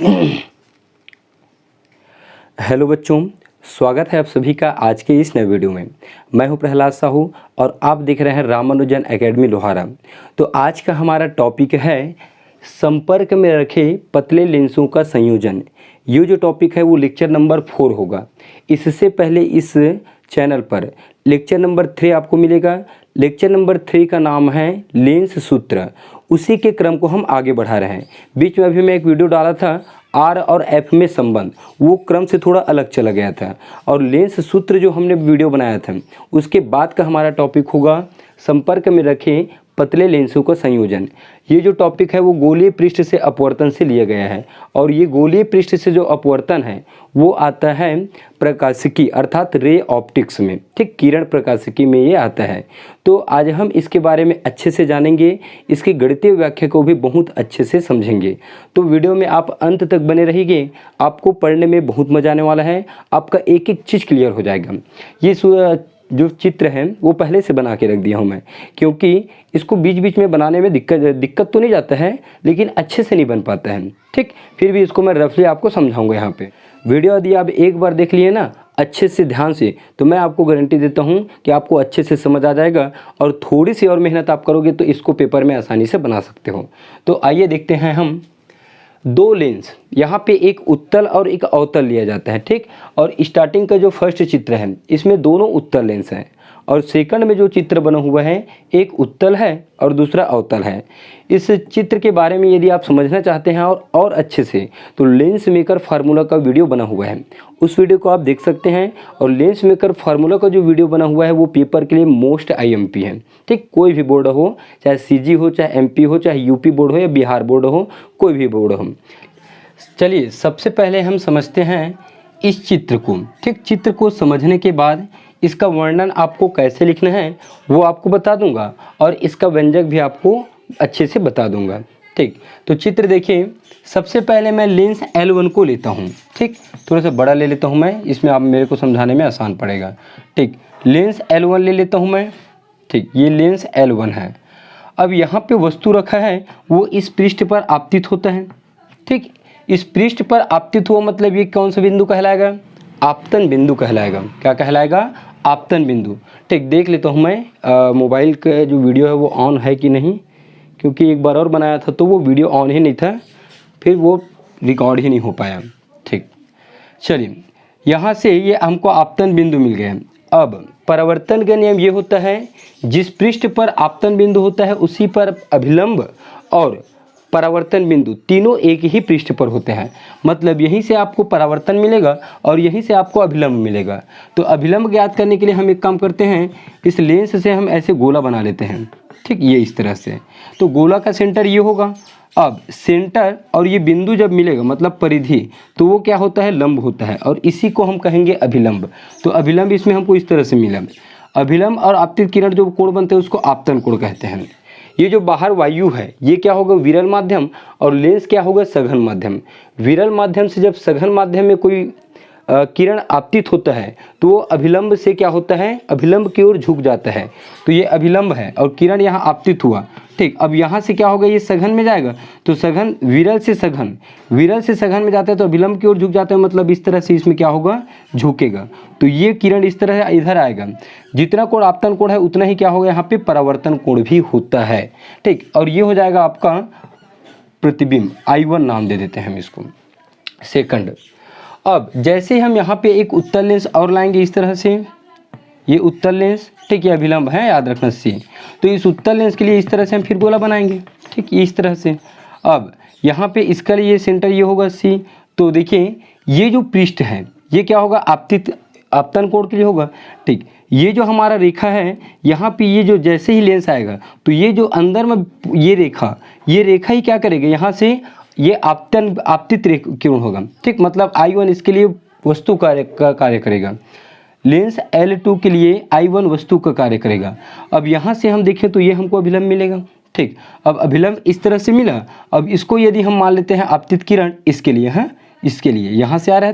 Hello बच्चों, स्वागत है आप सभी का आज के इस नए वीडियो में। मैं हूं प्रहलाद साहू और आप देख रहे हैं रामानुजन एकेडमी लोहारा। तो आज का हमारा टॉपिक है संपर्क में रखे पतले लेंसों का संयोजन। ये जो टॉपिक है वो लेक्चर नंबर 4 होगा। इससे पहले इस चैनल पर लेक्चर नंबर 3 आपको मिलेगा। लेक्चर नंबर 3 का नाम है लेंस सूत्र। उसी के क्रम को हम आगे बढ़ा रहे हैं। बीच में अभी मैं एक वीडियो डाला था आर और एफ में संबंध, वो क्रम से थोड़ा अलग चला गया था। और लेंस सूत्र जो हमने वीडियो बनाया था उसके बाद का हमारा टॉपिक होगा संपर्क में रखें पतले लेंसों का संयोजन। ये जो टॉपिक है वो गोलीय पृष्ठ से अपवर्तन से लिया गया है और ये गोलीय पृष्ठ से जो अपवर्तन है वो आता है प्रकाशिकी अर्थात रे ऑप्टिक्स में, ठीक, किरण प्रकाशिकी में ये आता है। तो आज हम इसके बारे में अच्छे से जानेंगे, इसकी गणितीय व्याख्या को भी बहुत अच्छे से समझेंगे। तो वीडियो में आप अंत तक बने रहिए, आपको पढ़ने में बहुत मजा आने वाला है, आपका एक एक चीज़ क्लियर हो जाएगा। ये जो चित्र है वो पहले से बना के रख दिया हूँ मैं, क्योंकि इसको बीच बीच में बनाने में दिक्कत तो नहीं जाता है, लेकिन अच्छे से नहीं बन पाता है, ठीक। फिर भी इसको मैं रफली आपको समझाऊंगा यहाँ पे। वीडियो यदि आप एक बार देख लिए ना अच्छे से ध्यान से, तो मैं आपको गारंटी देता हूँ कि आपको अच्छे से समझ आ जाएगा और थोड़ी सी और मेहनत आप करोगे तो इसको पेपर में आसानी से बना सकते हो। तो आइए देखते हैं हम दो लेंस, यहाँ पे एक उत्तल और एक अवतल लिया जाता है, ठीक। और स्टार्टिंग का जो फर्स्ट चित्र है इसमें दोनों उत्तल लेंस हैं और सेकंड में जो चित्र बना हुआ है एक उत्तल है और दूसरा अवतल है। इस चित्र के बारे में यदि आप समझना चाहते हैं और अच्छे से, तो लेंस मेकर फार्मूला का वीडियो बना हुआ है, उस वीडियो को आप देख सकते हैं। और लेंस मेकर फार्मूला का जो वीडियो बना हुआ है वो पेपर के लिए मोस्ट IMP है, ठीक। कोई भी बोर्ड हो, चाहे CG हो, चाहे MP हो, चाहे UP बोर्ड हो या बिहार बोर्ड हो, कोई भी बोर्ड हो। चलिए सबसे पहले हम समझते हैं इस चित्र को, ठीक। चित्र को समझने के बाद इसका वर्णन आपको कैसे लिखना है वो आपको बता दूंगा और इसका व्यंजक भी आपको अच्छे से बता दूंगा, ठीक। तो चित्र देखिए, सबसे पहले मैं लेंस L1 को लेता हूँ, ठीक। थोड़ा सा बड़ा ले लेता हूँ मैं, इसमें आप मेरे को समझाने में आसान पड़ेगा, ठीक। लेंस L1 ले लेता हूँ मैं, ठीक। ये लेंस L1 है। अब यहाँ पे वस्तु रखा है वो इस पृष्ठ पर आपतित होता है, ठीक। इस पृष्ठ पर आपतित हुआ मतलब ये कौन सा बिंदु कहलाएगा? आपतन बिंदु कहलाएगा। क्या कहलाएगा? आपतन बिंदु, ठीक। देख लेता हूँ मैं मोबाइल का जो वीडियो है वो ऑन है कि नहीं, क्योंकि एक बार और बनाया था तो वो वीडियो ऑन ही नहीं था, फिर वो रिकॉर्ड ही नहीं हो पाया, ठीक। चलिए यहाँ से ये हमको आपतन बिंदु मिल गया। अब परावर्तन का नियम ये होता है जिस पृष्ठ पर आपतन बिंदु होता है उसी पर अभिलंब और परावर्तन बिंदु तीनों एक ही पृष्ठ पर होते हैं। मतलब यहीं से आपको परावर्तन मिलेगा और यहीं से आपको अभिलंब मिलेगा। तो अभिलंब ज्ञात करने के लिए हम एक काम करते हैं, इस लेंस से हम ऐसे गोला बना लेते हैं, ठीक। ये इस तरह से, तो गोला का सेंटर ये होगा। अब सेंटर और ये बिंदु जब मिलेगा मतलब परिधि, तो वो क्या होता है? लंब होता है और इसी को हम कहेंगे अभिलंब। तो अभिलंब इसमें हमको इस तरह से मिला। अभिलंब और आपतित किरण जो कोण बनते हैं उसको आपतन कोण कहते हैं। ये जो बाहर वायु है ये क्या होगा? विरल माध्यम, और लेंस क्या होगा? सघन माध्यम। विरल माध्यम से जब सघन माध्यम में कोई किरण आपतित होता है तो वो अभिलंब से क्या होता है? अभिलंब की ओर झुक जाता है। तो ये अभिलंब है और किरण यहाँ आपतित हुआ, ठीक। अब यहाँ से क्या होगा? ये सघन में जाएगा, तो सघन विरल से सघन में जाता है तो अभिलंब की ओर झुक जाता है, मतलब इस तरह से इसमें क्या होगा? झुकेगा। तो ये किरण इस तरह इधर आएगा। जितना कोण आपतन कोण है उतना ही क्या होगा? यहाँ पे परावर्तन कोण भी होता है, ठीक। और ये हो जाएगा आपका प्रतिबिंब, I1 नाम दे देते हैं हम इसको, सेकंड। अब जैसे हम यहाँ पे एक उत्तल लेंस और लाएंगे इस तरह से, ये उत्तल लेंस, ठीक। ये अभिलंब है, याद रखना C। तो इस उत्तल लेंस के लिए इस तरह से हम फिर गोला बनाएंगे, ठीक, ये इस तरह से। अब यहाँ पे इसका लिए सेंटर ये होगा C। तो देखिए ये जो पृष्ठ है ये क्या होगा? आपतन कोण के लिए होगा, ठीक। ये जो हमारा रेखा है यहाँ पे, ये जो जैसे ही लेंस आएगा तो ये जो अंदर में ये रेखा ही क्या करेगा? यहाँ से ये आपतित किरण होगा, ठीक। मतलब I1 इसके लिए वस्तु का कार्य करेगा, लेंस L2 के लिए I1 वस्तु का कार्य करेगा। अब यहाँ से हम देखें तो ये हमको अभिलंब मिलेगा, ठीक। अब अभिलंब इस तरह से मिला। अब इसको यदि हम मान लेते हैं आपतित किरण, इसके लिए है, इसके लिए यहाँ से आ रहा है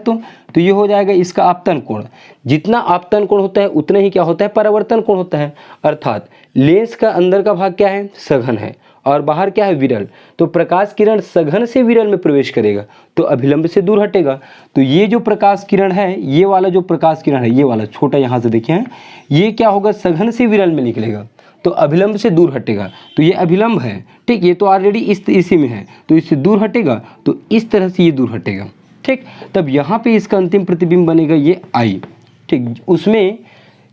तो ये हो जाएगा इसका आपतन कोण। जितना आपतन कोण होता है उतना ही क्या होता है? परावर्तन कोण होता है। अर्थात लेंस का अंदर का भाग क्या है? सघन है और बाहर क्या है विरल, तो प्रकाश किरण सघन से विरल में प्रवेश करेगा तो अभिलंब से दूर हटेगा। तो ये जो प्रकाश किरण है, ये वाला जो प्रकाश किरण है, ये वाला छोटा यहाँ से देखिए, ये क्या होगा, सघन से विरल में निकलेगा तो अभिलंब से दूर हटेगा। तो ये अभिलंब है, ठीक, ये तो ऑलरेडी इसी में है तो इससे दूर हटेगा, तो इस तरह से ये दूर हटेगा, ठीक। तब यहाँ पे इसका अंतिम प्रतिबिंब बनेगा ये आई, ठीक। उसमें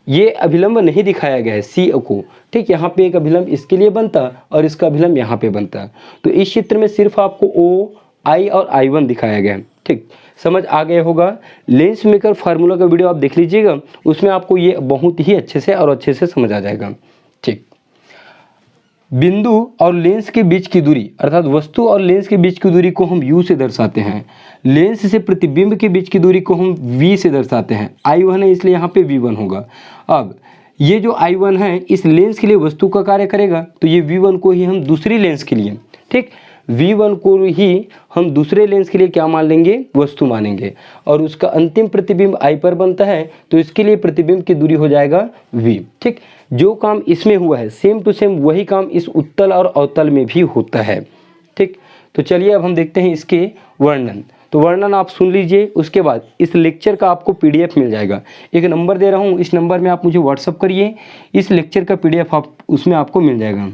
ये अभिलंब नहीं दिखाया गया है सी को, ठीक। यहाँ पे एक अभिलंब इसके लिए बनता और इसका अभिलंब यहाँ पे बनता। तो इस चित्र में सिर्फ आपको ओ, आई और I1 दिखाया गया है, ठीक। समझ आ गया होगा। लेंस मेकर फार्मूला का वीडियो आप देख लीजिएगा, उसमें आपको ये बहुत ही अच्छे से समझ आ जाएगा, ठीक। बिंदु और लेंस के बीच की दूरी, अर्थात वस्तु और लेंस के बीच की दूरी को हम u से दर्शाते हैं। लेंस से प्रतिबिंब के बीच की दूरी को हम v से दर्शाते हैं। I1 है इसलिए यहाँ पे V1 होगा। अब ये जो I1 है इस लेंस के लिए वस्तु का कार्य करेगा, तो ये V1 को ही हम दूसरी लेंस के लिए, ठीक, V1 को ही हम दूसरे लेंस के लिए क्या मान लेंगे, वस्तु मानेंगे। और उसका अंतिम प्रतिबिंब I पर बनता है तो इसके लिए प्रतिबिंब की दूरी हो जाएगा V, ठीक। जो काम इसमें हुआ है सेम टू सेम वही काम इस उत्तल और अवतल में भी होता है, ठीक। तो चलिए अब हम देखते हैं इसके वर्णन। तो वर्णन आप सुन लीजिए, उसके बाद इस लेक्चर का आपको PDF मिल जाएगा। एक नंबर दे रहा हूँ, इस नंबर में आप मुझे व्हाट्सअप करिए, इस लेक्चर का PDF आप उसमें आपको मिल जाएगा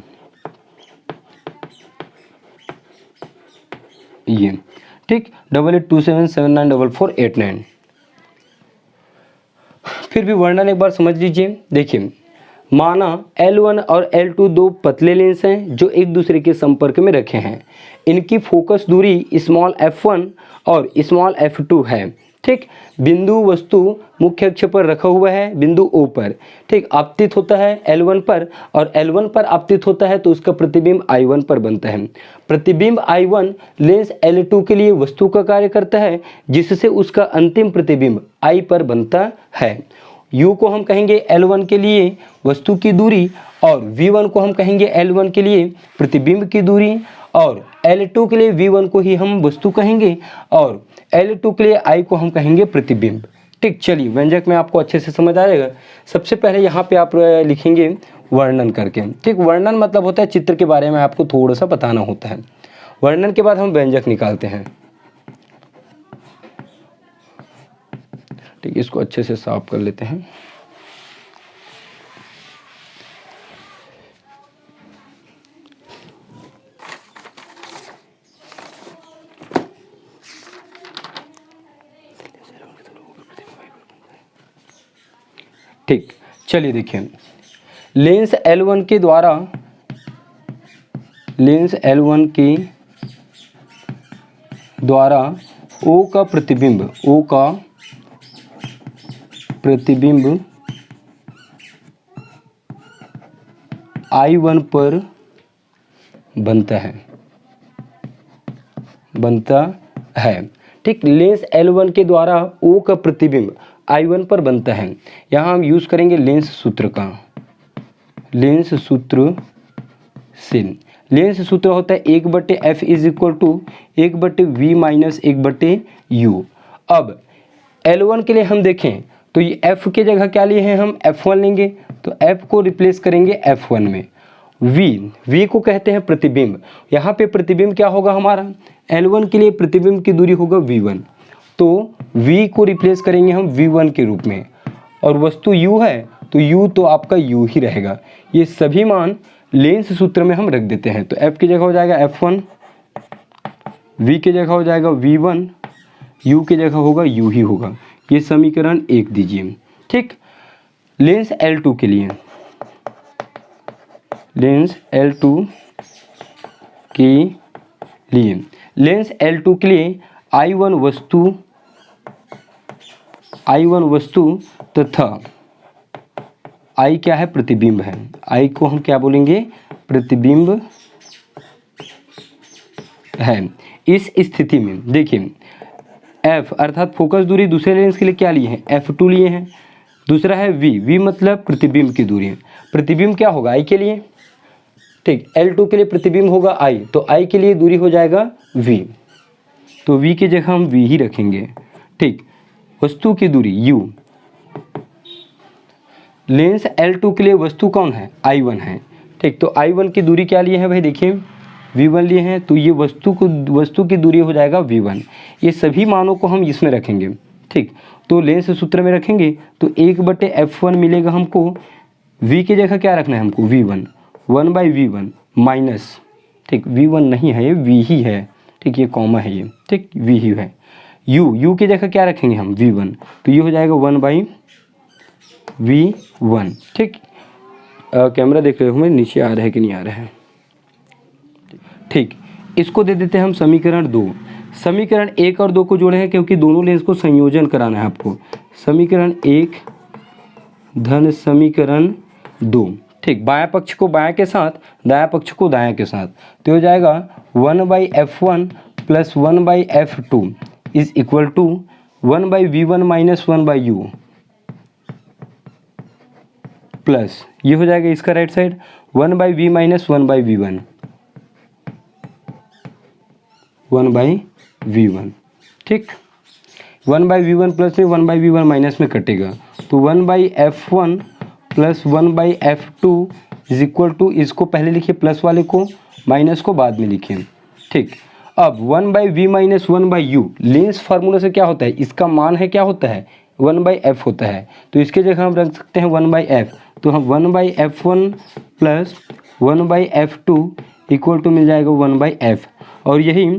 ये, ठीक, 8827794489। फिर भी वर्णन एक बार समझ लीजिए। देखिए, माना L1 और L2 दो पतले लेंस हैं जो एक दूसरे के संपर्क में रखे हैं। इनकी फोकस दूरी स्मॉल f1 और स्मॉल f2 है, ठीक। बिंदु वस्तु मुख्य अक्ष पर रखा हुआ है, बिंदु O पर, ठीक, आपतित होता है L1 पर और L1 पर आपतित होता है तो उसका प्रतिबिंब I1 पर बनता है। प्रतिबिंब I1 लेंस L2 के लिए वस्तु का कार्य करता है जिससे उसका अंतिम प्रतिबिंब I पर बनता है। U को हम कहेंगे L1 के लिए वस्तु की दूरी और V1 को हम कहेंगे L1 के लिए प्रतिबिंब की दूरी और L2 के लिए V1 को ही हम वस्तु कहेंगे और L2 के लिए I को हम कहेंगे प्रतिबिंब, ठीक। चलिए व्यंजक में आपको अच्छे से समझ आ जाएगा। सबसे पहले यहाँ पे आप लिखेंगे वर्णन करके, ठीक। वर्णन मतलब होता है चित्र के बारे में आपको थोड़ा सा बताना होता है। वर्णन के बाद हम व्यंजक निकालते हैं, ठीक। इसको अच्छे से साफ कर लेते हैं। ठीक, चलिए देखिए, लेंस L1 के द्वारा O का प्रतिबिंब I1 पर बनता है, ठीक। लेंस L1 के द्वारा O का प्रतिबिंब I1 पर बनता है। यहाँ हम यूज़ करेंगे लेंस सूत्र से। लेंस सूत्र होता है 1/f is equal to 1/v minus 1/u। अब L1 के लिए हम देखें तो ये f के जगह क्या लिए हैं, हम f1 लेंगे तो f को रिप्लेस करेंगे f1 में। v को कहते हैं प्रतिबिंब। यहाँ पे प्रतिबिंब क्या होगा हमारा, L1 के लिए प्रतिबिंब की दूरी होगा v1, तो v को रिप्लेस करेंगे हम v1 के रूप में। और वस्तु u है तो u तो आपका u ही रहेगा। ये सभी मान लेंस सूत्र में हम रख देते हैं। तो f की जगह हो जाएगा f1, v की जगह हो जाएगा v1, u की जगह होगा u ही होगा। ये समीकरण 1 दीजिए, ठीक। लेंस L2 के लिए, लेंस L2 के लिए I1 वस्तु तथा I क्या है, प्रतिबिंब है। I को हम क्या बोलेंगे, प्रतिबिंब है। इस स्थिति में देखिए F अर्थात फोकस दूरी दूसरे लेंस के लिए क्या लिए हैं, F2 लिए हैं। दूसरा है V मतलब प्रतिबिंब की दूरी। प्रतिबिंब क्या होगा, I के लिए, ठीक। L2 के लिए प्रतिबिंब होगा I, तो I के लिए दूरी हो जाएगा V, तो V की जगह हम V ही रखेंगे, ठीक। वस्तु की दूरी U, लेंस L2 के लिए वस्तु कौन है, I1 है, ठीक। तो I1 की दूरी क्या लिए हैं भाई, देखिए V1 लिए हैं, तो ये वस्तु की दूरी हो जाएगा V1। ये सभी मानों को हम इसमें रखेंगे, ठीक। तो लेंस सूत्र में रखेंगे तो 1/f1 मिलेगा हमको, V की जगह क्या रखना है हमको, V1, 1/V1 माइनस, ठीक, V1 नहीं है ये V ही है, ठीक, ये कॉमा है ये, ठीक, V ही है। U की जगह क्या रखेंगे हम, V1, तो ये हो जाएगा 1/V1, ठीक। कैमरा देख रहे हो मैं, नीचे आ रहा है कि नहीं आ रहा है, ठीक। इसको दे देते हैं हम समीकरण 2। समीकरण 1 और 2 को जोड़े हैं क्योंकि दोनों लेंस को संयोजन कराना है आपको। समीकरण 1 धन समीकरण 2, ठीक। बायां पक्ष को बायां के साथ, दायां पक्ष को दायां के साथ, तो हो जाएगा 1/f1 plus 1/f2 is equal to 1/v1 minus 1/u plus ये हो जाएगा इसका right side 1/v minus 1/v1, 1/v1, ठीक। 1/v1 प्लस में 1/v1 माइनस में कटेगा, तो 1/f1 plus 1/f2 is equal to, इसको पहले लिखिए प्लस वाले को, माइनस को बाद में लिखिए, ठीक। अब 1/v minus 1/u lens formula से क्या होता है, इसका मान है क्या होता है, 1/f होता है, तो इसके जगह हम रख सकते हैं 1/f, तो हम 1/f1 plus 1/f2 equal to मिल जाएगा 1/f, और यही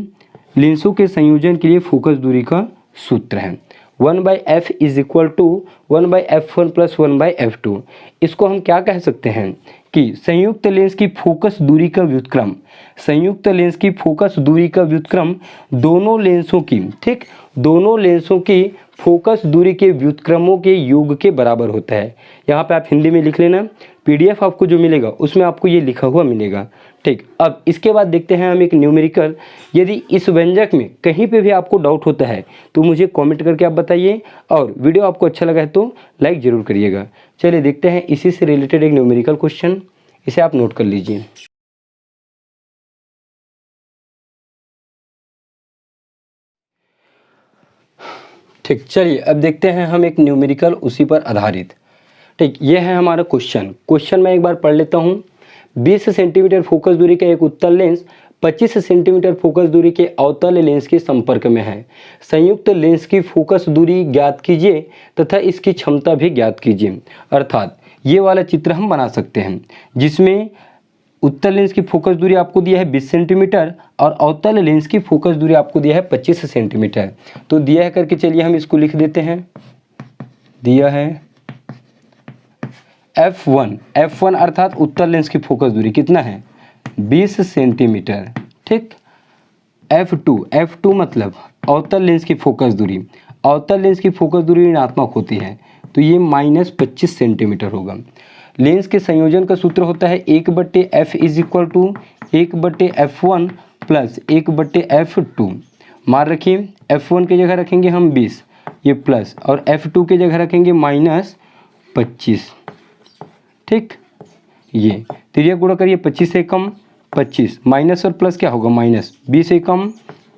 लेंसों के संयोजन के लिए फोकस दूरी का सूत्र है। 1/f is equal to 1/f1 plus 1/f2। इसको हम क्या कह सकते हैं कि संयुक्त लेंस की फोकस दूरी का व्युत्क्रम, संयुक्त लेंस की फोकस दूरी का व्युत्क्रम दोनों लेंसों की, ठीक, दोनों लेंसों की फोकस दूरी के व्युत्क्रमों के योग के बराबर होता है। यहाँ पे आप हिंदी में लिख लेना, PDF आपको जो मिलेगा उसमें आपको ये लिखा हुआ मिलेगा, ठीक। अब इसके बाद देखते हैं हम एक न्यूमेरिकल। यदि इस व्यंजक में कहीं पे भी आपको डाउट होता है तो मुझे कमेंट करके आप बताइए, और वीडियो आपको अच्छा लगा है तो लाइक ज़रूर करिएगा। चलिए देखते हैं इसी से रिलेटेड एक न्यूमेरिकल क्वेश्चन, इसे आप नोट कर लीजिए। ठीक, चलिए अब देखते हैं हम एक न्यूमेरिकल उसी पर आधारित, ठीक। ये है हमारा क्वेश्चन मैं एक बार पढ़ लेता हूँ। 20 सेंटीमीटर फोकस दूरी का एक उत्तल लेंस 25 सेंटीमीटर फोकस दूरी के अवतल लेंस के संपर्क में है। संयुक्त लेंस की फोकस दूरी ज्ञात कीजिए तथा इसकी क्षमता भी ज्ञात कीजिए। अर्थात ये वाला चित्र हम बना सकते हैं जिसमें उत्तल लेंस की फोकस दूरी आपको दिया है 20 सेंटीमीटर और अवतल लेंस की फोकस दूरी आपको दिया है 25 सेंटीमीटर। तो दिया है करके चलिए हम इसको लिख देते हैं। दिया है F1 अर्थात उत्तल लेंस की फोकस दूरी कितना है 20 सेंटीमीटर, ठीक। F2 मतलब अवतल लेंस की फोकस दूरी, अवतल लेंस की फोकस दूरी ऋणात्मक होती है तो ये -25 सेंटीमीटर होगा। लेंस के संयोजन का सूत्र होता है 1/f is equal to 1/f1 plus 1/f2। मान रखिए F1 की जगह रखेंगे हम 20 ये प्लस, और F2 की जगह रखेंगे -25, ठीक। ये तिर्यक गुणा करिए 25 से कम 25, माइनस और प्लस क्या होगा माइनस, 20 से कम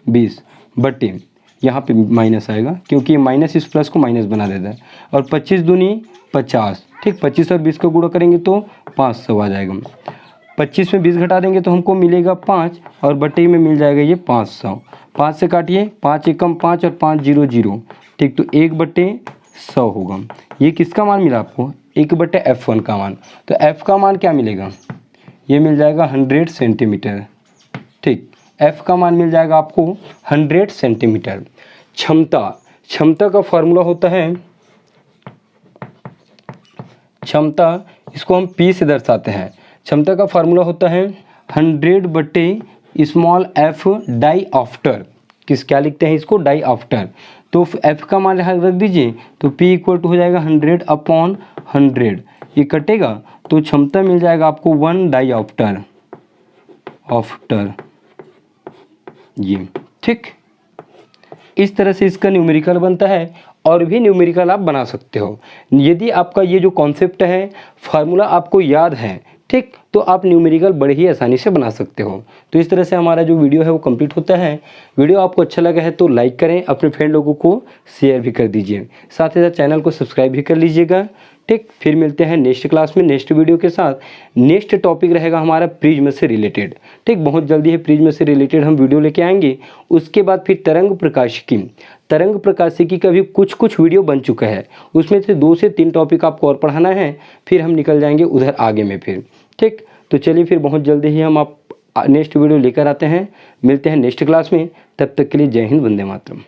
20 बटे यहाँ पे माइनस आएगा क्योंकि माइनस इस प्लस को माइनस बना देता है, और 25 दूनी 50, ठीक। 25 और 20 का गुणा करेंगे तो 500 आ जाएगा। 25 में 20 घटा देंगे तो हमको मिलेगा 5 और बटे में मिल जाएगा ये 500। 5 से काटिए 5 एकम 5 और 5 0 0, ठीक। तो 1/100 होगा। ये किसका मान मिला आपको 1/f1 का मान। तो f का मान क्या मिलेगा, ये मिल जाएगा 100 सेंटीमीटर, ठीक। f का मान मिल जाएगा आपको 100 सेंटीमीटर। क्षमता का फॉर्मूला होता है, क्षमता इसको हम P से दर्शाते हैं। क्षमता का फार्मूला होता है 100/f डाईऑप्टर। क्या लिखते हैं इसको, डाईऑप्टर। तो f का मान यहाँ रख दीजिए तो P इक्वल टू हो जाएगा 100/100। ये कटेगा तो क्षमता मिल जाएगा आपको 1 डाईऑप्टर ये, ठीक। इस तरह से इसका न्यूमेरिकल बनता है, और भी न्यूमेरिकल आप बना सकते हो। यदि आपका ये जो कॉन्सेप्ट है फार्मूला आपको याद है, ठीक, तो आप न्यूमेरिकल बड़े ही आसानी से बना सकते हो। तो इस तरह से हमारा जो वीडियो है वो कंप्लीट होता है। वीडियो आपको अच्छा लगा है तो लाइक करें, अपने फ्रेंड लोगों को शेयर भी कर दीजिए, साथ ही साथ चैनल को सब्सक्राइब भी कर लीजिएगा। ठीक, फिर मिलते हैं नेक्स्ट क्लास में नेक्स्ट वीडियो के साथ। नेक्स्ट टॉपिक रहेगा हमारा प्रिज्म से रिलेटेड। ठीक, बहुत जल्दी है प्रिज्म से रिलेटेड हम वीडियो लेके आएंगे। उसके बाद फिर तरंग प्रकाशिकी का भी कुछ कुछ वीडियो बन चुका है, उसमें से 2 से 3 टॉपिक आपको और पढ़ाना है, फिर हम निकल जाएंगे उधर आगे में फिर। ठीक, तो चलिए फिर बहुत जल्दी ही हम आप नेक्स्ट वीडियो लेकर आते हैं। मिलते हैं नेक्स्ट क्लास में, तब तक के लिए जय हिंद, वंदे मातरम।